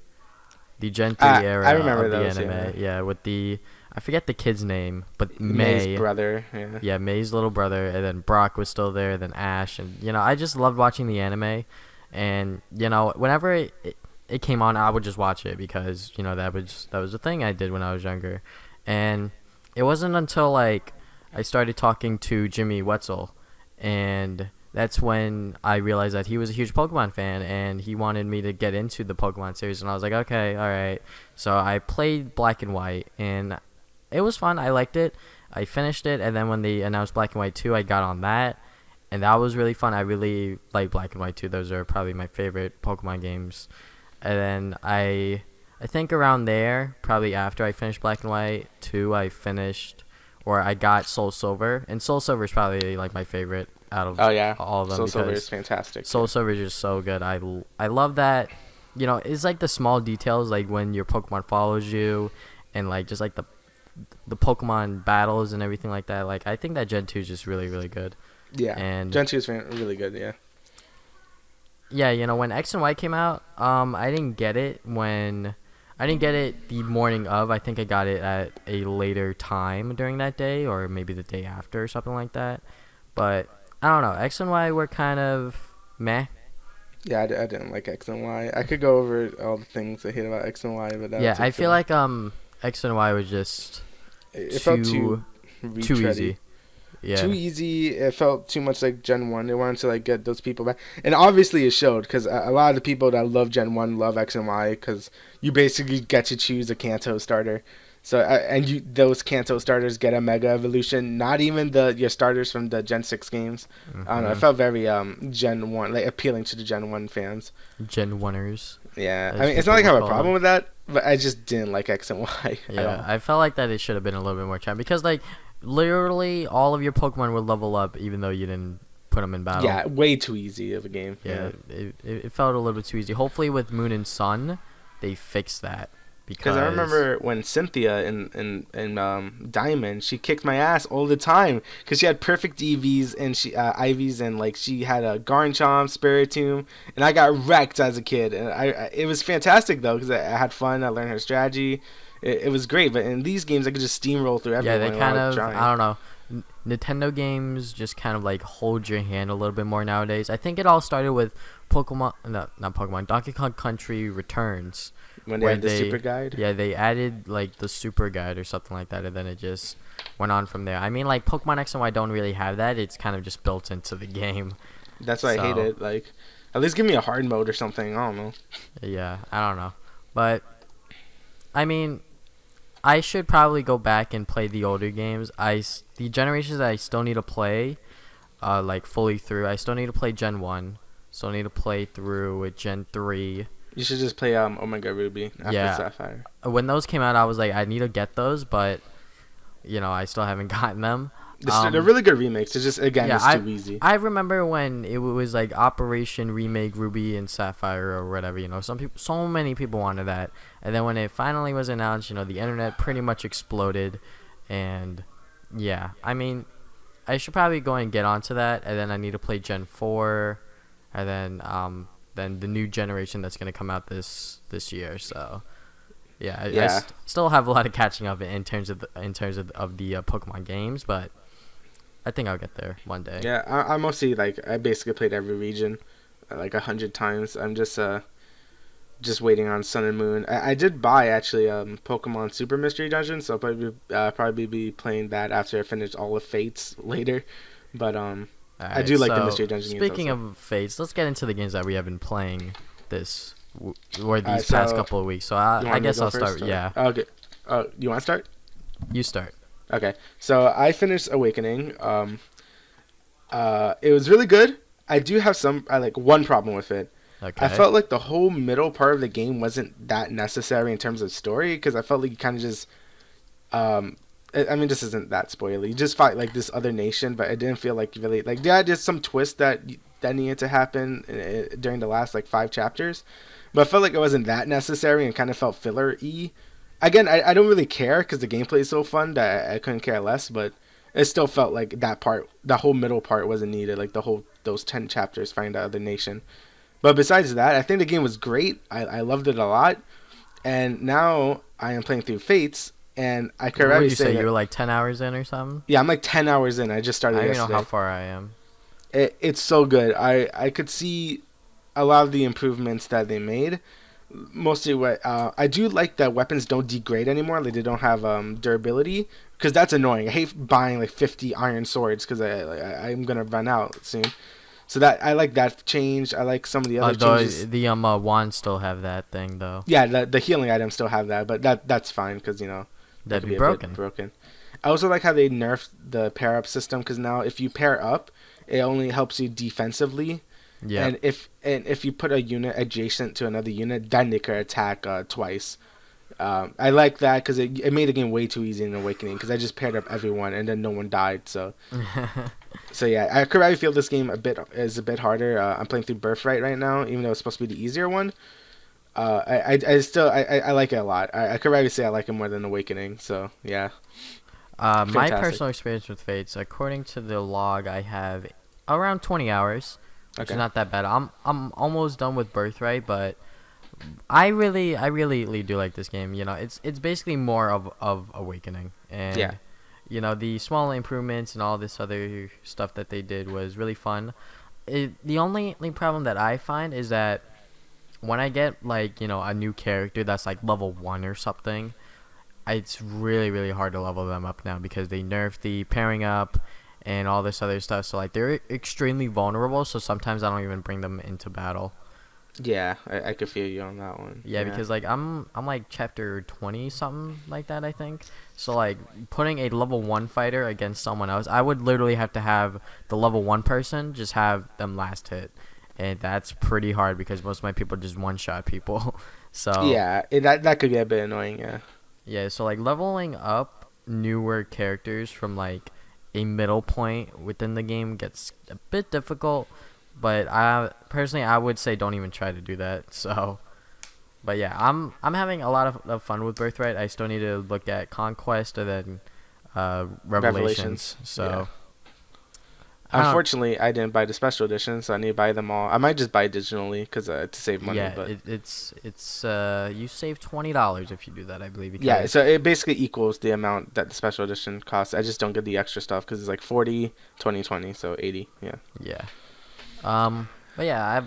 the Gen 3 era I remember of the those, anime. Yeah, with the, I forget the kid's name, but May's brother. Yeah. Yeah, May's little brother, and then Brock was still there, then Ash, and I just loved watching the anime, and whenever it came on, I would just watch it because that was the thing I did when I was younger, and it wasn't until like I started talking to Jimmy Wetzel, and that's when I realized that he was a huge Pokemon fan, and he wanted me to get into the Pokemon series, and I was like, okay, all right. So I played Black and White, and it was fun. I liked it. I finished it, and then when they announced Black and White 2, I got on that, and that was really fun. I really like Black and White 2. Those are probably my favorite Pokemon games. And then I think around there, probably after I finished Black and White 2, I got Soul Silver, and Soul Silver is probably like my favorite out of all of them. Soul Silver is fantastic. Soul Silver is just so good. I love that. It's like the small details, like when your Pokemon follows you, and like just like the Pokemon battles and everything like that. Like, I think that Gen 2 is just really, really good. Yeah, and Gen 2 is really good, yeah. Yeah, when X and Y came out, I didn't get it the morning of. I think I got it at a later time during that day, or maybe the day after or something like that. But I don't know. X and Y were kind of meh. Yeah, I didn't like X and Y. I could go over all the things I hate about X and Y, but yeah, I feel like X and Y was just it felt too easy. Yeah. Too easy. It felt too much like Gen 1. They wanted to like get those people back. And obviously it showed, because a lot of the people that love Gen 1 love X and Y, because you basically get to choose a Kanto starter. So those Kanto starters get a Mega Evolution. Not even your starters from the Gen 6 games. Mm-hmm. I don't know. It felt very Gen 1, like appealing to the Gen 1 fans. Gen 1ers. Yeah. I mean, it's not like I have a problem with that, but I just didn't like X and Y. Yeah, I felt like that it should have been a little bit more challenging, because like literally all of your Pokemon would level up even though you didn't put them in battle. Yeah, way too easy of a game. Yeah. It felt a little bit too easy. Hopefully with Moon and Sun, they fix that. Because I remember when Cynthia in Diamond, she kicked my ass all the time because she had perfect EVs and IVs, and like she had a Garchomp, Spiritomb, and I got wrecked as a kid. And it was fantastic though, because I had fun. I learned her strategy. It was great. But in these games, I could just steamroll through everyone. Yeah, they kind of, I don't know. Nintendo games just kind of like hold your hand a little bit more nowadays. I think it all started with Donkey Kong Country Returns. When they had the super guide? Yeah, they added like the super guide or something like that, and then it just went on from there. I mean, like Pokemon X and Y don't really have that. It's kind of just built into the game. That's why I hate it. Like, at least give me a hard mode or something. I don't know. Yeah, I don't know. But, I mean, I should probably go back and play the older games. The generations that I still need to play, like fully through. I still need to play Gen 1. Still need to play through with Gen 3. You should just play Omega Ruby after Sapphire. When those came out, I was like, I need to get those, but I still haven't gotten them. They're really good remakes. It's just it's too easy. I remember when it was like Operation Remake Ruby and Sapphire or whatever. So many people wanted that, and then when it finally was announced, the internet pretty much exploded, and yeah, I mean, I should probably go and get onto that, and then I need to play Gen 4, and then the new generation that's going to come out this year. So I still have a lot of catching up in terms of the Pokemon games, but I think I'll get there one day. Yeah, I mostly I basically played every region like 100 times. I'm just waiting on Sun and Moon. I did buy actually Pokemon Super Mystery Dungeon, so I'll probably be playing that after I finish all of Fates later. But I do like the Mystery Dungeon games. Speaking of Fates, let's get into the games that we have been playing these past couple of weeks. So I guess I'll start. Yeah. Okay. You want to start? You start. Okay. So I finished Awakening. It was really good. I do have one problem with it. I Okay. felt like the whole middle part of the game wasn't that necessary in terms of story because I felt like you kind of just um I mean, this isn't that spoily. You just fight like this other nation, but it didn't feel like you really like. Yeah, there's some twist that needed to happen during the last like 5 chapters, but I felt like it wasn't that necessary and kind of felt filler-y. Again, I don't really care because the gameplay is so fun that I couldn't care less, but it still felt like that part, the whole middle part, wasn't needed. Like the whole those 10 chapters finding the other nation. But besides that, I think the game was great. I loved it a lot, and now I am playing through Fates, and I could What would already you say say? You that were like 10 hours in or something? yeah, I'm like 10 hours in. I just I started don't even know how yesterday. far I am. It's so good. I could see a lot of the improvements that they made. Mostly what I do like that weapons don't degrade anymore. Like they don't have durability because that's annoying. I hate buying like 50 iron swords because I'm gonna run out soon. So that I like that change. I like some of the other changes. The wands still have that thing though. Yeah, the healing items still have that, but that's fine because that That'd could be be a bit broken. broken. I also like how they nerfed the pair up system because now if you pair up, it only helps you defensively, Yep. and if you put a unit adjacent to another unit, then they could attack twice. I like that because it made the game way too easy in Awakening because I just paired up everyone and then no one died. So yeah, I could probably feel this game is a bit harder. I'm playing through Birthright right now, even though it's supposed to be the easier one. I still I like it a lot. I could probably say I like it more than Awakening. So yeah, My fantastic. personal experience with Fates, according to the log, I have around 20 hours, which is Okay. not that bad. I'm almost done with Birthright, but I really do like this game. You know, it's basically more of Awakening, Yeah. and the small improvements and all this other stuff that they did was really fun. The only problem that I find is that when I get like a new character that's like level 1 or something, it's really hard to level them up now because they nerfed the pairing up and all this other stuff. So like they're extremely vulnerable. So sometimes I don't even bring them into battle. Yeah, I could feel you on that one. Yeah, because like I'm like chapter 20 something like that I think. So like putting a level 1 fighter against someone else, I would literally have to have the level 1 person just have them last hit. And that's pretty hard because most of my people just one shot people. So Yeah, that could get a bit annoying. Yeah. yeah, so like leveling up newer characters from like a middle point within the game gets a bit difficult, but I would say don't even try to do that. So, but yeah, I'm having a lot of fun with Birthright. I still need to look at Conquest and then Revelations. So, Yeah. I don't Unfortunately, I didn't buy the special edition, so I need to buy them all. I might just buy digitally because to save money. yeah, But it's you save $20 if you do that, I believe, yeah, because so it basically equals the amount that the special edition costs. I just don't get the extra stuff because it's like 40, 20, 20, so 80. Yeah. yeah. But yeah,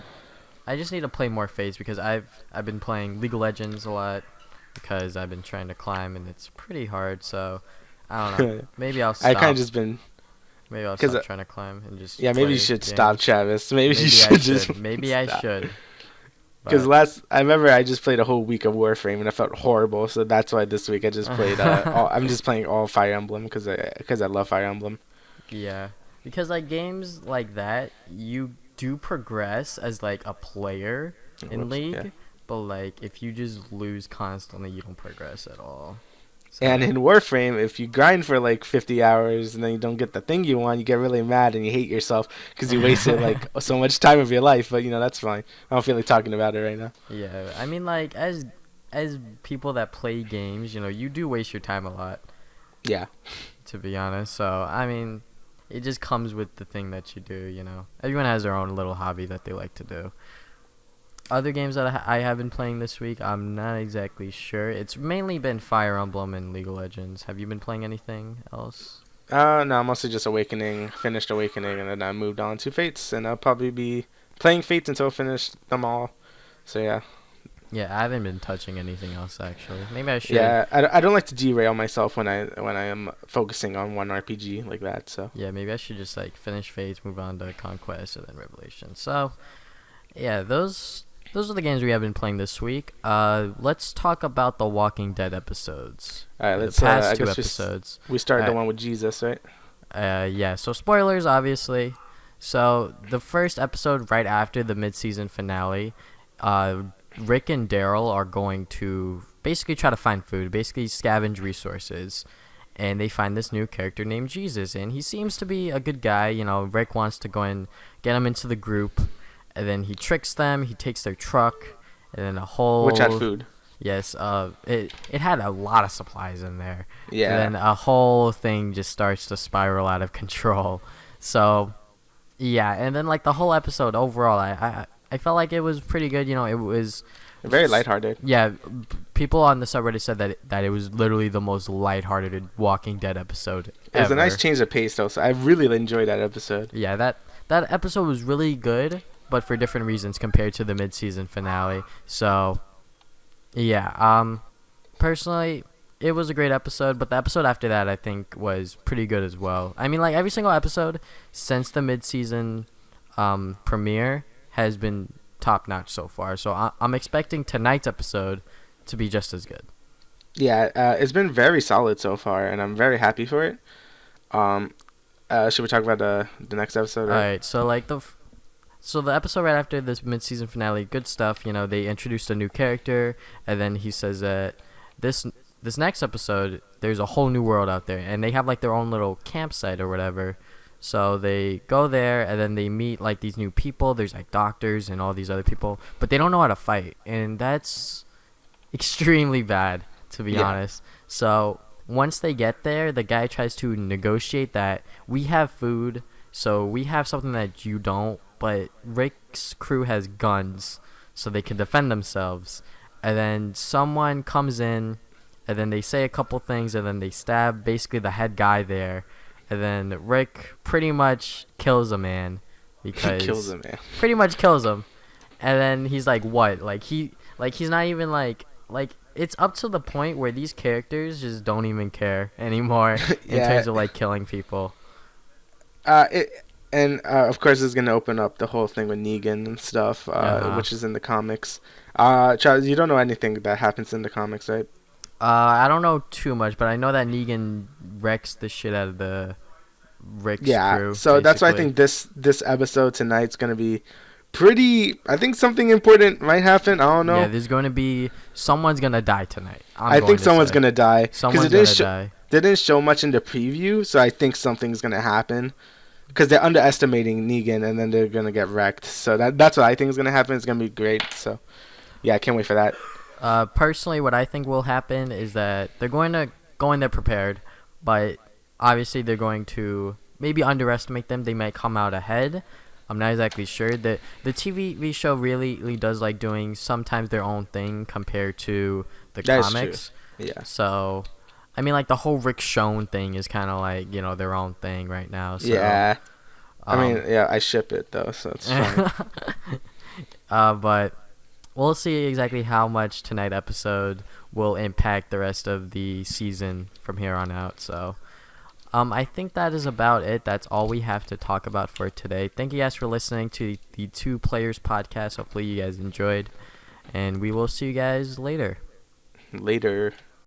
I just need to play more Fates because I've been playing League of Legends a lot because I've been trying to climb and it's pretty hard. So I don't know. Maybe I'll I kind stop. of just been Maybe I'll because stop trying to climb and just yeah, maybe you play should stop, games. Travis. Maybe you Maybe I should should. just Maybe I stop. should. Because But I remember I just played a whole week of Warframe and I felt horrible. So that's why this week I just played. I'm just playing all Fire Emblem because I love Fire Emblem. yeah, because like games like that, you do progress as like a player in Whoops, League, yeah. but like if you just lose constantly, you don't progress at all. And So in Warframe, if you grind for like 50 hours and then you don't get the thing you want, you get really mad and you hate yourself because you wasted like so much time of your life. But that's fine. I don't feel like talking about it right now. yeah, I mean like as people that play games, you do waste your time a lot, Yeah. to be honest. So I mean, it just comes with the thing that you do. Everyone has their own little hobby that they like to do. Other games that I have been playing this week, I'm not exactly sure. It's mainly been Fire Emblem and League of Legends. Have you been playing anything else? No, mostly just Awakening. Finished Awakening and then I moved on to Fates, and I'll probably be playing Fates until I finish them all. So yeah. Yeah, I haven't been touching anything else actually. Maybe I should. Yeah, I don't like to derail myself when I am focusing on one RPG like that. So Yeah, maybe I should just like finish Fates, move on to Conquest, and then Revelation. So, yeah, those are the games we have been playing this week. Let's talk about the Walking Dead episodes. all right, The let's. past I two guess episodes. we started the Uh, one with Jesus, right? Yeah. So spoilers, obviously. So the first episode, right after the mid-season finale, uh, Rick and Daryl are going to basically try to find food, basically scavenge resources, and they find this new character named Jesus, and he seems to be a good guy. You know, Rick wants to go and get him into the group, and then he tricks them. He takes their truck, and then a whole Which had food. Yes, it had a lot of supplies in there. Yeah. And then a whole thing just starts to spiral out of control. So, yeah, and then like the whole episode overall, I felt like it was pretty good. You know, it was Very lighthearted. yeah. People on the subreddit said that it was literally the most lighthearted Walking Dead episode It was ever. a nice change of pace, though. So I really enjoyed that episode. Yeah, that episode was really good, but for different reasons compared to the mid-season finale. So, yeah, personally, it was a great episode, but the episode after that I think was pretty good as well. I mean, like every single episode since the mid-season premiere has been top notch so far. So I'm expecting tonight's episode to be just as good. Yeah, it's been very solid so far, and I'm very happy for it. Should we talk about the next episode? All Right? right, so like so the episode right after this mid-season finale, good stuff. You know, they introduced a new character, and then he says that this next episode, there's a whole new world out there, and they have like their own little campsite or whatever. So they go there, and then they meet like these new people. There's like doctors and all these other people, but they don't know how to fight, and that's extremely bad, to be Yeah. honest. So once they get there, the guy tries to negotiate that we have food, so we have something that you don't, but Rick's crew has guns, so they can defend themselves. And then someone comes in, and then they say a couple things, and then they stab basically the head guy there. And then Rick pretty much kills a man because Kills him, man. pretty much kills him. And then he's like, "What?" He's not even like it's up to the point where these characters just don't even care anymore in Yeah. terms of like killing people. Of course, it's gonna open up the whole thing with Negan and stuff, which is in the comics. Charles, you don't know anything that happens in the comics, right? I don't know too much, but I know that Negan wrecks the shit out of the Rick's crew. So that's why I basically. think this episode tonight's gonna be pretty. I think something important might happen. I don't know. Yeah, there's going to be someone's gonna die tonight. I think someone's gonna die. 'Cause Someone's it didn't gonna sho- die. They didn't show much in the preview, so I think something's gonna happen. Because they're underestimating Negan, and then they're gonna get wrecked. So that's what I think is gonna happen. It's gonna be great. So yeah, I can't wait for that. Personally, what I think will happen is that they're going to go in there prepared, but obviously they're going to maybe underestimate them. They might come out ahead. I'm not exactly sure. The TV show really does like doing sometimes their own thing compared to the That is true. comics. Yeah. So, I mean, like the whole Rick Shone thing is kind of like their own thing right now. So, Yeah. I um, mean, yeah, I ship it though, so it's fine. but we'll see exactly how much tonight episode will impact the rest of the season from here on out. So, I think that is about it. That's all we have to talk about for today. Thank you guys for listening to the Two Players podcast. Hopefully you guys enjoyed, and we will see you guys later. Later.